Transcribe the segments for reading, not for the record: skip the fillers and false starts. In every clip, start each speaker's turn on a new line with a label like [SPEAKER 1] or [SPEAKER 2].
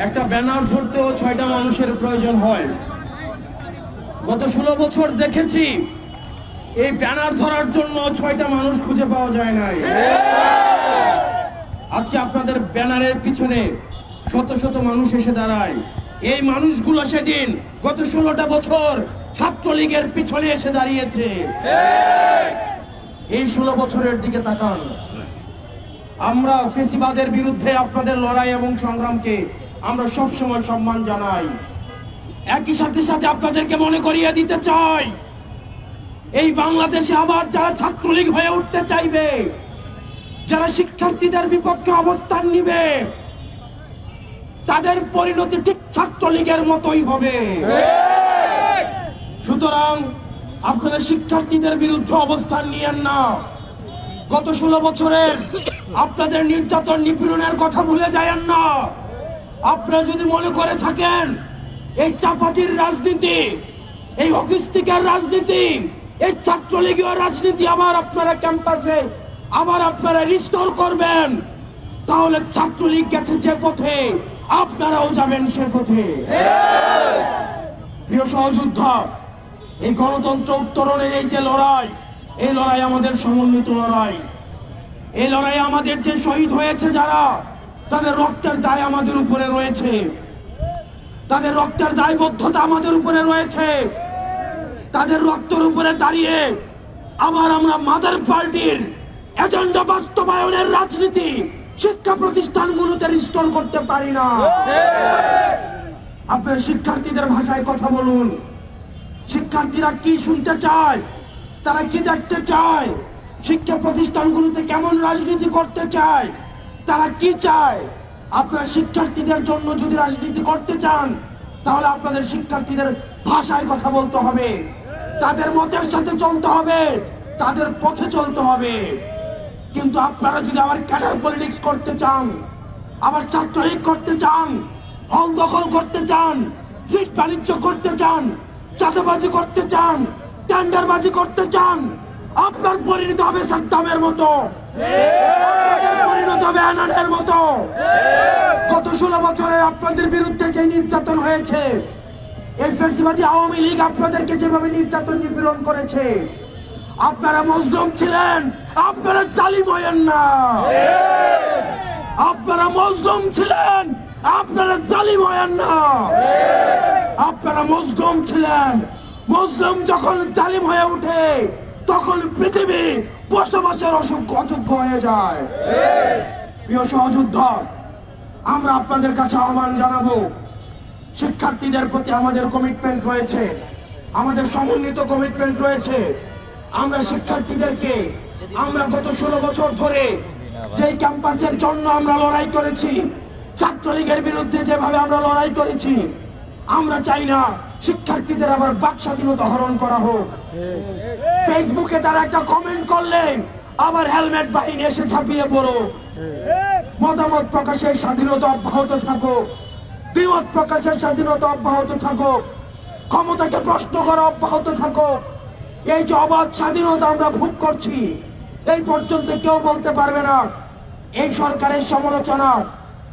[SPEAKER 1] একটা ব্যানার ধরতেও 6টা মানুষের প্রয়োজন হয়। গত 16 বছর দেখেছি এই ব্যানার ধরার জন্য 6টা মানুষ খুঁজে পাওয়া যায় নাই। আজকে আপনাদের ব্যানারের পিছনে শত শত মানুষ এসে দাঁড়ায়। এই মানুষগুলো সেদিন গত 16টা বছর ছাত্রলীগের পিছনে এসে দাঁড়িয়েছে। এই 16 বছরের দিকে তাকান। আমরা ফেসিবাদের বিরুদ্ধে আপনাদের লড়াই এবং সংগ্রামকে আমরা সবসময় সম্মান জানাই। একই সাথে সাথে আপনাদেরকে মনে করিয়ে দিতে চাই, এই বাংলাদেশে আবার যারা ছাত্রলীগ হয়ে উঠতে চাইবে, যারা শিক্ষার্থীদের বিপক্ষে অবস্থান নিবে, তাদের পরিণতি ঠিক ছাত্রলীগের মতোই হবে। সুতরাং আপনারা শিক্ষার্থীদের বিরুদ্ধে অবস্থান নিয়েন না। গত 16 বছরের আপনাদের নির্যাতন নিপীড়নের কথা ভুলে যায়েন না। আপনারা যদি মনে করে থাকেন এই চাপাতির রাজনীতি, এই হকিস্টিকের রাজনীতি, এই ছাত্রলীগীয় রাজনীতি আবার আপনারা ক্যাম্পাসে আবার আপনারা রিস্টোর করবেন, তাহলে ছাত্রলীগ গেছে যে পথে আপনারাও যাবেন সে পথে। প্রিয় সহযোদ্ধা, এই গণতন্ত্র উত্তরণের এই যে লড়াই, এই লড়াই আমাদের সমন্বিত লড়াই। এই লড়াই আমাদের যে শহীদ হয়েছে যারা, তাদের রক্তের দায় আমাদের উপরে রয়েছে, তাদের রক্তের দায়বদ্ধতা আমাদের উপরে রয়েছে। তাদের রক্তের উপরে দাঁড়িয়ে আবার আমরা মাদার পার্টির এজেন্ডা বাস্তবায়নের রাজনীতি শিক্ষা প্রতিষ্ঠানগুলোতে রিস্টোর করতে পারি না। আপনার শিক্ষার্থীদের ভাষায় কথা বলুন। শিক্ষার্থীরা কি শুনতে চায়, তারা কি দেখতে চায়, শিক্ষা প্রতিষ্ঠানগুলোতে কেমন রাজনীতি করতে চায়, তারা কি চায়। আপনার শিক্ষার্থীদের জন্য যদি রাজনীতি করতে চান, তাহলে আপনাদের শিক্ষার্থীদের ভাষায় কথা বলতে হবে, তাদের মতের সাথে চলতে হবে, তাদের পথে চলতে হবে। কিন্তু আপনারা যদি আবার ক্যাডার পলিটিক্স করতে চান, আবার ছাত্রলীগ করতে চান, হল দখল করতে চান, সিট বাণিজ্য করতে চান, চাঁদাবাজি করতে চান, টেন্ডারবাজি করতে চান, আপনার পরিণত হবে সাদ্দামের মতো, পরিণত হবে আনানের মতো। গত 16 বছরে আপনাদের বিরুদ্ধে যে নির্যাতন হয়েছে, এই ফ্যাসিবাদী আওয়ামী লীগ আপনাদেরকে যেভাবে নির্যাতন নিপীড়ন করেছে, আপনারা মজলুম ছিলেন, আপনারা জালিম হয়েন না। আপনারা মজলুম ছিলেন, আপনারা জালিম হয়েন না। আপনারা মজলুম ছিলেন। মজলুম যখন জালিম হয়ে ওঠে, তখন পৃথিবী বসবাসের অযোগ্য হয়ে যায়। প্রিয় সহযোদ্ধা, আমরা আপনাদের কাছে আহ্বান জানাবো, শিক্ষার্থীদের প্রতি আমাদের কমিটমেন্ট রয়েছে, আমাদের সমন্বিত কমিটমেন্ট রয়েছে। আমরা শিক্ষার্থীদেরকে, আমরা গত 16 বছর ধরে যে ক্যাম্পাসের জন্য আমরা লড়াই করেছি, ছাত্রলীগের বিরুদ্ধে যেভাবে আমরা লড়াই করেছি, আমরা চাই না শিক্ষার্থীদের আবার বাক স্বাধীনতা হরণ করা হোক। ফেসবুকে তারা একটা কমেন্ট করলে আবার হেলমেট বাহিনী এসে ঝাঁপিয়ে পড়ো। মতামত প্রকাশের স্বাধীনতা অব্যাহত থাকুক, দ্বিমত প্রকাশের স্বাধীনতা অব্যাহত থাকুক, ক্ষমতাকে প্রশ্ন করা অব্যাহত থাকুক। এই যে অবাধ স্বাধীনতা আমরা ভোগ করছি, এই পর্যন্ত কেউ বলতে পারবে না এই সরকারের সমালোচনা,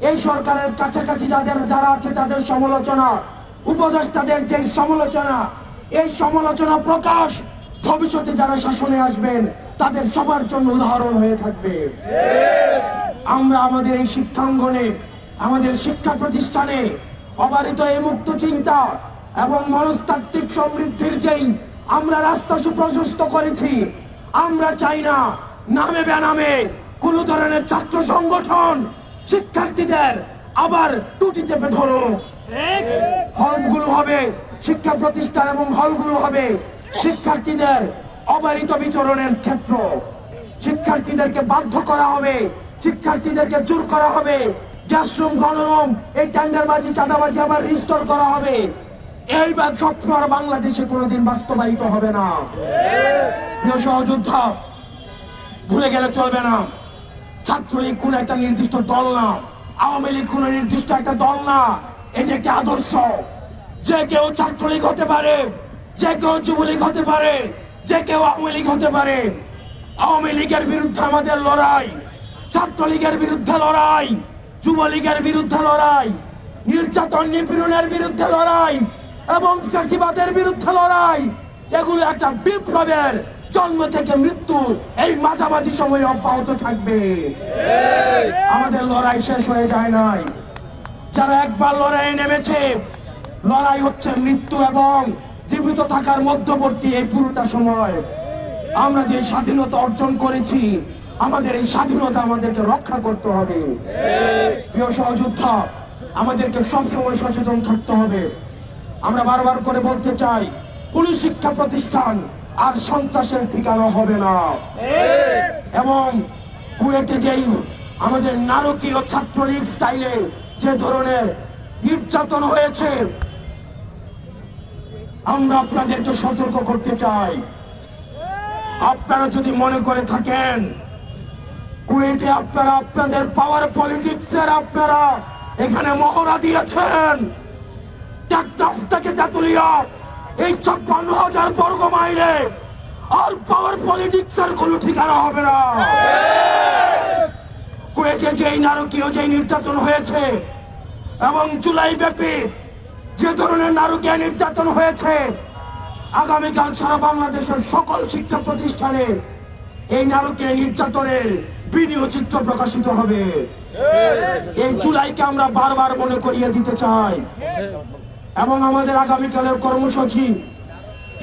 [SPEAKER 1] এই সরকারের কাছাকাছি যারা আছে তাদের সমালোচনা, উপদেষ্টাদের যে সমালোচনা, এই সমালোচনা প্রকাশ ভবিষ্যতে যারা শাসনে আসবেন তাদের সবার জন্য উদাহরণ হয়ে থাকবে। আমরা আমাদের এই শিক্ষাঙ্গনে, আমাদের শিক্ষা প্রতিষ্ঠানে অবারিত এই মুক্ত চিন্তা এবং মনস্তাত্ত্বিক সমৃদ্ধির যেই আমরা রাস্তা সুপ্রশস্ত করেছি, আমরা চাই না নামে বেনামে কোন ধরনের ছাত্র সংগঠন শিক্ষার্থীদের আবার টুটি চেপে ধরো। হলগুলো হবে শিক্ষা প্রতিষ্ঠান এবং হলগুলো হবে শিক্ষার্থীদের অবারিত বিচরণের ক্ষেত্র। শিক্ষার্থীদেরকে বাধ্য করা হবে, শিক্ষার্থীদেরকে জোর করা হবে, ক্লাসরুম গণরুম এই টেন্ডারবাজি চাঁদাবাজি আবার রিস্টোর করা হবে। এই স্বপ্ন আর বাংলাদেশে কোনোদিন বাস্তবায়িত হবে না। প্রিয় সহযোদ্ধা, ভুলে গেলে চলবে না, ছাত্রলীগ কোন একটা নির্দিষ্ট দল না, আওয়ামী লীগ কোন নির্দিষ্ট একটা দল না, এটি একটি আদর্শ। যে কেউ ছাত্রলীগ হতে পারে, যে কেউ যুবলীগ হতে পারে, যে কেউ আওয়ামী লীগ হতে পারে। আওয়ামী লীগের বিরুদ্ধে আমাদের লড়াই, ছাত্রলীগের বিরুদ্ধে লড়াই, যুবলীগের বিরুদ্ধে লড়াই, নির্যাতন নিপীড়নের বিরুদ্ধে লড়াই এবং ফ্যাসিবাদের বিরুদ্ধে লড়াই, এগুলো একটা বিপ্লবের জন্ম থেকে মৃত্যু এই মাঝামাঝি সময় অব্যাহত থাকবে। আমাদের লড়াই শেষ হয়ে যায় নাই। যারা একবার লড়াইয়ে নেমেছে, লড়াই হচ্ছে মৃত্যু এবং জীবিত থাকার মধ্যবর্তী এই পুরোটা সময়। আমরা যে স্বাধীনতা অর্জন করেছি, আমাদের এই স্বাধীনতা আমাদেরকে রক্ষা করতে হবে। প্রিয় সহযোদ্ধা, আমাদেরকে সবসময় সচেতন থাকতে হবে। আমরা বারবার করে বলতে চাই, কোন শিক্ষা প্রতিষ্ঠান আর সন্ত্রাসের ঠিকানা হবে না। এবং কুয়েটে যেই আমাদের নারকীয় ছাত্রলীগ স্টাইলে যে ধরনের নির্যাতন হয়েছে, আমরা আপনাদেরকে সতর্ক করতে চাই। আপনারা যদি মনে করে থাকেন কুয়েটে আপনারা আপনাদের পাওয়ার পলিটিক্সের আপনারা এখানে মহড়া দিয়েছেন, টেকনাফ থেকে তেতুলিয়া এই 56,000 বর্গ মাইলে আর পাওয়ার পলিটিক্সের কোনো ঠিকানা হবে না। কুয়েটে যেই নারকীয় যেই নির্যাতন হয়েছে এবং জুলাই ব্যাপী যে ধরনের নারকীয় নির্যাতন হয়েছে, আগামীকাল সারা বাংলাদেশের সকল শিক্ষা প্রতিষ্ঠানে এই নারকীয় নির্যাতনের ভিডিও চিত্র প্রকাশিত হবে। এই জুলাইকে আমরা বারবার মনে করিয়ে দিতে চাই। এবং আমাদের আগামীকালের কর্মসূচি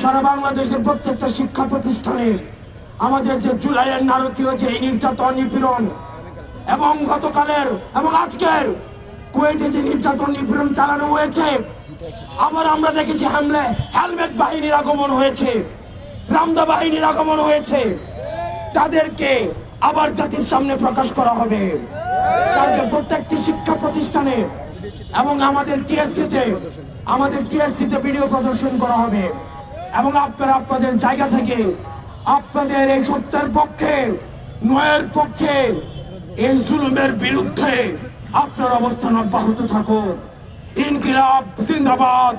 [SPEAKER 1] সারা বাংলাদেশের প্রত্যেকটা শিক্ষা প্রতিষ্ঠানে আমাদের যে জুলাইয়ের নারকীয় যে নির্যাতন নিপীড়ন এবং গতকালের এবং আজকের কুয়েটে যে নির্যাতন নিপীড়ন চালানো হয়েছে, আবার আমরা দেখেছি হেলমেট বাহিনীর আগমন হয়েছে, রামদা বাহিনীর আগমন হয়েছে। তাদেরকে আবার জাতির সামনে প্রকাশ করা হবে। কালকে প্রত্যেকটি শিক্ষা প্রতিষ্ঠানে এবং আমাদের টিএসসিতে ভিডিও প্রদর্শন করা হবে। এবং আপনারা আপনাদের জায়গা থেকে আপনাদের এই সত্যের পক্ষে, ন্যায়ের পক্ষে, এই জুলুমের বিরুদ্ধে আপনার অবস্থান অব্যাহত থাকুক। ইনকিলাব জিন্দাবাদ।